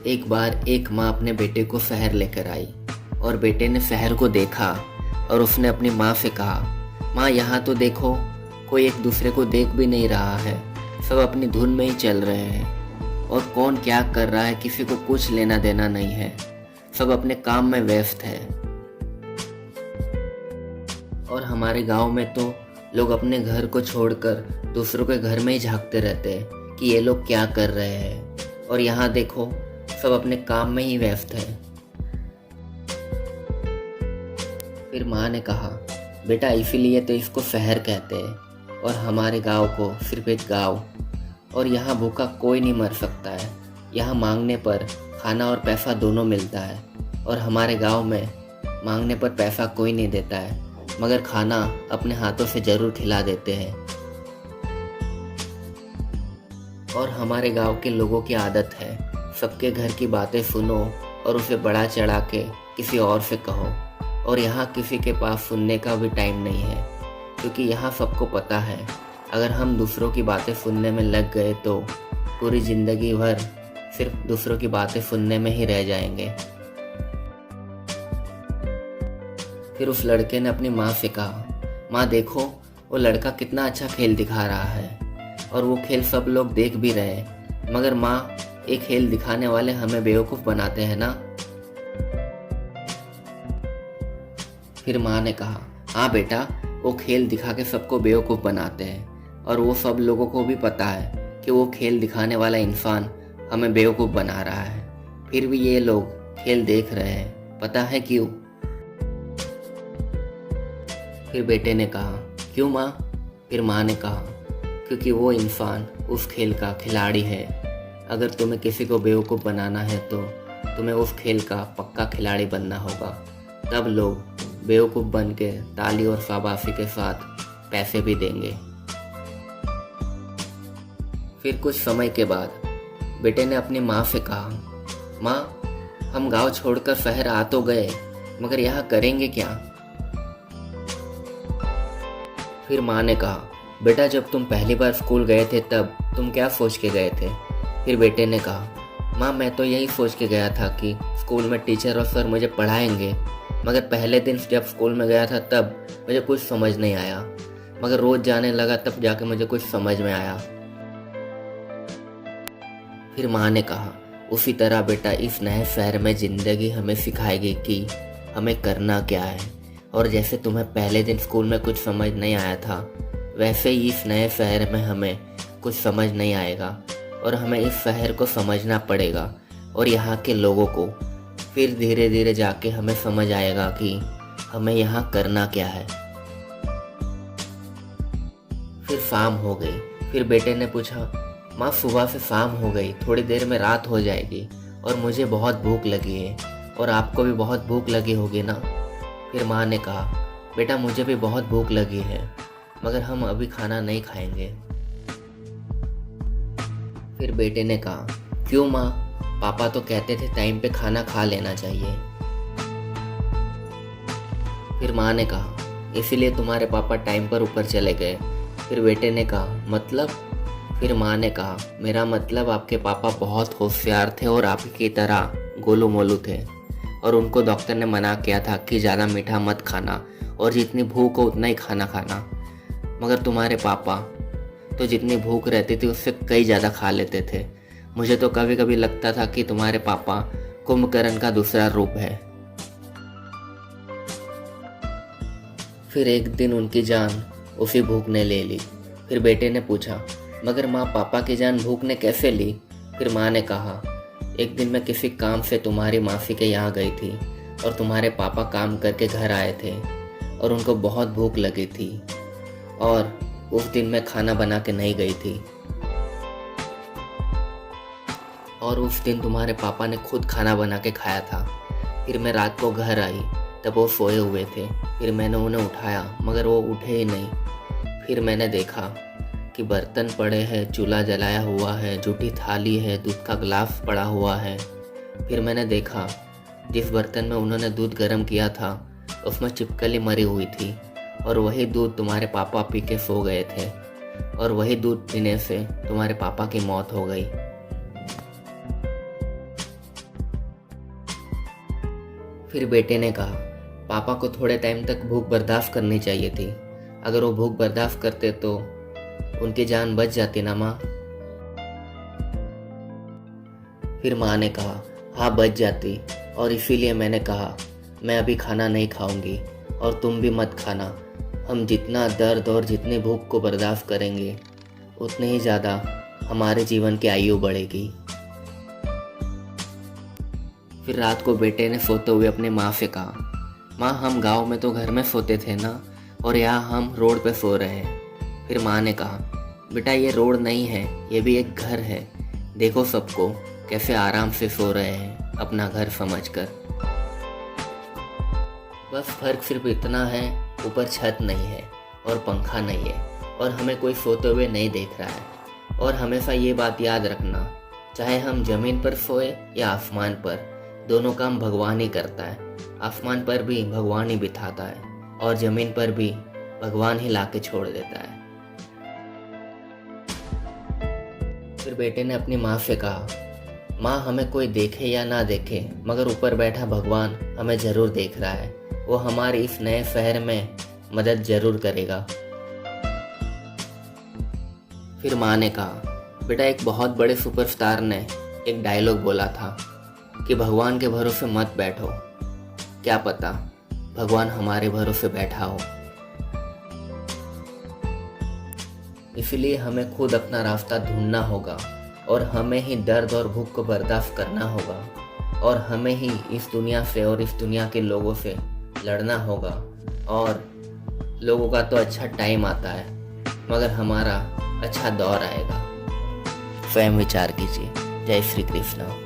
एक बार एक माँ अपने बेटे को शहर लेकर आई और बेटे ने शहर को देखा और उसने अपनी माँ से कहा, माँ यहाँ तो देखो, कोई एक दूसरे को देख भी नहीं रहा है, सब अपनी धुन में ही चल रहे हैं और कौन क्या कर रहा है किसी को कुछ लेना देना नहीं है, सब अपने काम में व्यस्त है। और हमारे गांव में तो लोग अपने घर को छोड़कर दूसरों के घर में ही झांकते रहते हैं कि ये लोग क्या कर रहे हैं, और यहाँ देखो सब अपने काम में ही व्यस्त है। फिर माँ ने कहा, बेटा इसीलिए तो इसको शहर कहते हैं और हमारे गांव को सिर्फ एक गांव, और यहाँ भूखा कोई नहीं मर सकता है। यहाँ मांगने पर खाना और पैसा दोनों मिलता है, और हमारे गांव में मांगने पर पैसा कोई नहीं देता है, मगर खाना अपने हाथों से ज़रूर खिला देते हैं। और हमारे गांव के लोगों की आदत है, सबके घर की बातें सुनो और उसे बढ़ा चढ़ा के किसी और से कहो, और यहाँ किसी के पास सुनने का भी टाइम नहीं है, क्योंकि यहाँ सबको पता है अगर हम दूसरों की बातें सुनने में लग गए तो पूरी ज़िंदगी भर सिर्फ दूसरों की बातें सुनने में ही रह जाएंगे। फिर उस लड़के ने अपनी माँ से कहा, माँ देखो वो लड़का कितना अच्छा खेल दिखा रहा है, और वो खेल सब लोग देख भी रहे हैं, मगर माँ ये खेल दिखाने वाले हमें बेवकूफ़ बनाते हैं ना। फिर माँ ने कहा, हाँ बेटा, वो खेल दिखा के सबको बेवकूफ़ बनाते हैं, और वो सब लोगों को भी पता है कि वो खेल दिखाने वाला इंसान हमें बेवकूफ़ बना रहा है, फिर भी ये लोग खेल देख रहे हैं, पता है क्यों? फिर बेटे ने कहा, क्यों माँ? फिर माँ ने कहा, क्योंकि वो इंसान उस खेल का खिलाड़ी है। अगर तुम्हें किसी को बेवकूफ़ बनाना है तो तुम्हें उस खेल का पक्का खिलाड़ी बनना होगा, तब लोग बेवकूफ़ बन के ताली और शाबाशी के साथ पैसे भी देंगे। फिर कुछ समय के बाद बेटे ने अपनी माँ से कहा, माँ हम गांव छोड़कर शहर आ तो गए, मगर यहाँ करेंगे क्या? फिर माँ ने कहा, बेटा जब तुम पहली बार स्कूल गए थे तब तुम क्या सोच के गए थे? फिर बेटे ने कहा, माँ मैं तो यही सोच के गया था कि स्कूल में टीचर और सर मुझे पढ़ाएंगे, मगर पहले दिन जब स्कूल में गया था तब मुझे कुछ समझ नहीं आया, मगर रोज़ जाने लगा तब जाके मुझे कुछ समझ में आया। फिर माँ ने कहा, उसी तरह बेटा इस नए शहर में ज़िंदगी हमें सिखाएगी कि हमें करना क्या है, और जैसे तुम्हें पहले दिन स्कूल में कुछ समझ नहीं आया था, वैसे ही इस नए शहर में हमें कुछ समझ नहीं आएगा, और हमें इस शहर को समझना पड़ेगा और यहाँ के लोगों को। फिर धीरे धीरे जाके हमें समझ आएगा कि हमें यहाँ करना क्या है। फिर शाम हो गई। फिर बेटे ने पूछा, माँ सुबह से शाम हो गई, थोड़ी देर में रात हो जाएगी और मुझे बहुत भूख लगी है, और आपको भी बहुत भूख लगी होगी ना? फिर माँ ने कहा, बेटा मुझे भी बहुत भूख लगी है, मगर हम अभी खाना नहीं खाएंगे। फिर बेटे ने कहा, क्यों माँ? पापा तो कहते थे टाइम पे खाना खा लेना चाहिए। फिर माँ ने कहा, इसीलिए तुम्हारे पापा टाइम पर ऊपर चले गए। फिर बेटे ने कहा, मतलब? फिर माँ ने कहा, मेरा मतलब आपके पापा बहुत होशियार थे और आपकी तरह गोलू मोलू थे, और उनको डॉक्टर ने मना किया था कि ज़्यादा मीठा मत खाना और जितनी भूख हो उतना ही खाना खाना, मगर तुम्हारे पापा तो जितनी भूख रहती थी उससे कई ज़्यादा खा लेते थे। मुझे तो कभी कभी लगता था कि तुम्हारे पापा कुंभकर्ण का दूसरा रूप है। फिर एक दिन उनकी जान उसी भूख ने ले ली। फिर बेटे ने पूछा, मगर माँ पापा की जान भूख ने कैसे ली? फिर माँ ने कहा, एक दिन मैं किसी काम से तुम्हारी मासी के यहाँ गई थी और तुम्हारे पापा काम करके घर आए थे और उनको बहुत भूख लगी थी, और उस दिन मैं खाना बना के नहीं गई थी, और उस दिन तुम्हारे पापा ने खुद खाना बना के खाया था। फिर मैं रात को घर आई तब वो सोए हुए थे। फिर मैंने उन्हें उठाया मगर वो उठे ही नहीं। फिर मैंने देखा कि बर्तन पड़े हैं, चूल्हा जलाया हुआ है, जूठी थाली है, दूध का गिलास पड़ा हुआ है। फिर मैंने देखा जिस बर्तन में उन्होंने दूध गर्म किया था उसमें छिपकली मरी हुई थी, और वही दूध तुम्हारे पापा पी के सो गए थे, और वही दूध पीने से तुम्हारे पापा की मौत हो गई। फिर बेटे ने कहा, पापा को थोड़े टाइम तक भूख बर्दाश्त करनी चाहिए थी। अगर वो भूख बर्दाश्त करते तो उनकी जान बच जाती ना माँ। फिर माँ ने कहा, हाँ बच जाती, और इसीलिए मैंने कहा मैं अभी खाना नहीं खाऊंगी और तुम भी मत खाना। हम जितना दर्द और जितनी भूख को बर्दाश्त करेंगे उतनी ही ज़्यादा हमारे जीवन की आयु बढ़ेगी। फिर रात को बेटे ने सोते हुए अपनी माँ से कहा, माँ हम गांव में तो घर में सोते थे ना, और यहाँ हम रोड पे सो रहे हैं। फिर माँ ने कहा, बेटा ये रोड नहीं है, ये भी एक घर है। देखो सबको कैसे आराम से सो रहे हैं अपना घर समझकर। बस फर्क सिर्फ इतना है, ऊपर छत नहीं है और पंखा नहीं है और हमें कोई सोते हुए नहीं देख रहा है। और हमेशा ये बात याद रखना, चाहे हम ज़मीन पर सोए या आसमान पर, दोनों काम भगवान ही करता है। आसमान पर भी भगवान ही बिठाता है और ज़मीन पर भी भगवान ही लाके छोड़ देता है। फिर बेटे ने अपनी माँ से कहा, माँ हमें कोई देखे या ना देखे मगर ऊपर बैठा भगवान हमें ज़रूर देख रहा है। वो हमारे इस नए शहर में मदद ज़रूर करेगा। फिर माँ ने कहा, बेटा एक बहुत बड़े सुपरस्टार ने एक डायलॉग बोला था कि भगवान के भरोसे मत बैठो, क्या पता भगवान हमारे भरोसे बैठा हो। इसलिए हमें खुद अपना रास्ता ढूंढना होगा और हमें ही दर्द और भूख को बर्दाश्त करना होगा और हमें ही इस दुनिया से और इस दुनिया के लोगों से लड़ना होगा। और लोगों का तो अच्छा टाइम आता है मगर हमारा अच्छा दौर आएगा। स्वयं विचार कीजिए। जय श्री कृष्ण।